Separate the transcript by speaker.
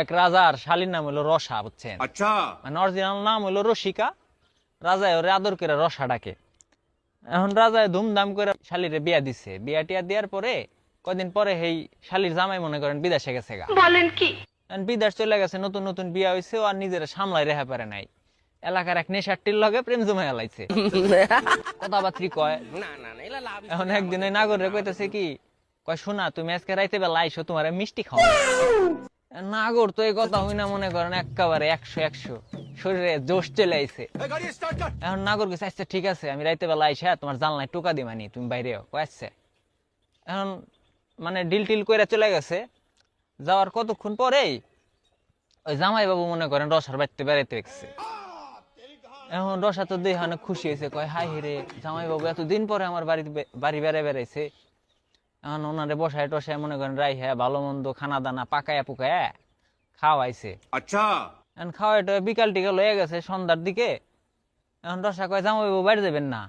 Speaker 1: এক রাজার শালীর নাম হলো রসা, বুঝছেন?
Speaker 2: अच्छा।
Speaker 1: মানে অরিজিনাল নাম হলো রসিকা। রাজায় ওরে আদর করে রসা ডাকে। এখন রাজায় ধুমধাম করে শালিরে বিয়া দিছে। বিয়া টিয়া দেওয়ার পরে কদিন পরে এই শালির জামাই মনে করেন বিদেশে গেছে গা।
Speaker 3: বলেন কি?
Speaker 1: এখন বিদেশ চলে গেছে, নতুন নতুন বিয়া হয়েছে, ও আর নিজেরা সামলাই রেখা পারে নাই। এলাকার এক নেশাটির লগে প্রেম জমে এলাইছে, কথাবার্তি কয়। এখন একদিন ওই নাগরে কইতেছে কি, কয় শোনা তুমি আজকে রাইতে বেলা আইসো, তোমার মিষ্টি খাও। নাগর তো এই কথা হই না মনে করেন একেবারে 100 শরীরে জোশ চলে আইছে। এখন নাগর গেছে, আচ্ছা ঠিক আছে আমি রাইতে বেলা আইসা তোমার জানলায় টোকা দিমানি, তুমি বাইরে আচ্ছা। এখন মানে ডিল টিল করে চলে গেছে। যাওয়ার কতক্ষণ পরেই ওই জামাই বাবু মনে করেন রসার বাড়িতে বেড়াইতে গেছে। এখন রসা তো দেখে অনেক খুশি হয়েছে, কয় হাই রে জামাই বাবু এতদিন পরে আমার বাড়ি বেড়াইছে। এখন ওনারে বসায় টসায় মনে করেন রাই হ্যাঁ ভালো মন্দ খানা দানা পাকায়া পুকায়া খাওয়াইছে।
Speaker 2: अच्छा।
Speaker 1: এখন খাওয়াইটা বিকাল টিকাল হয়ে গেছে সন্ধ্যার দিকে। এখন রসা কয় জামাই বাবু বাড়ি যাবেন না?